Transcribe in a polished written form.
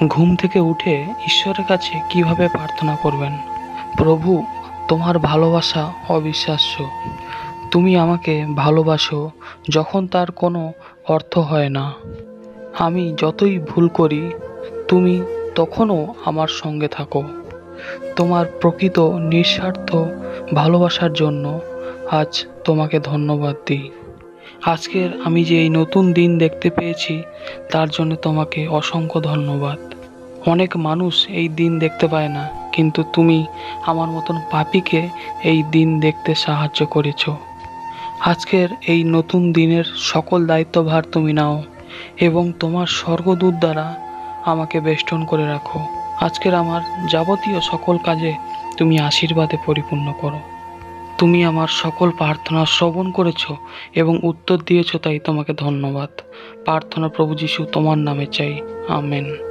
ঘুম থেকে উঠে ঈশ্বরের কাছে কিভাবে প্রার্থনা করবেন? প্রভু, তোমার ভালোবাসা অবিশ্বাস্য। তুমি আমাকে ভালোবাসো যখন তার কোনো অর্থ হয় না। আমি যতই ভুল করি, তুমি তখনও আমার সঙ্গে থাকো। তোমার প্রকৃত নিঃস্বার্থ ভালোবাসার জন্য আজ তোমাকে ধন্যবাদ দিই। আজকের আমি যে এই নতুন দিন দেখতে পেয়েছি, তার জন্য তোমাকে অসংখ্য ধন্যবাদ। অনেক মানুষ এই দিন দেখতে পায় না, কিন্তু তুমি আমার মতন পাপীকে এই দিন দেখতে সাহায্য করেছো। আজকের এই নতুন দিনের সকল দায়িত্বভার তুমি নাও এবং তোমার স্বর্গদূত দ্বারা আমাকে বেষ্টন করে রাখো। আজকের আমার যাবতীয় সকল কাজে তুমি আশীর্বাদে পরিপূর্ণ করো। তুমি আমার সকল প্রার্থনা শ্রবণ করেছো এবং উত্তর দিয়েছো, তাই তোমাকে ধন্যবাদ। প্রার্থনা প্রভু যিশু তোমার নামে চাই। আমেন।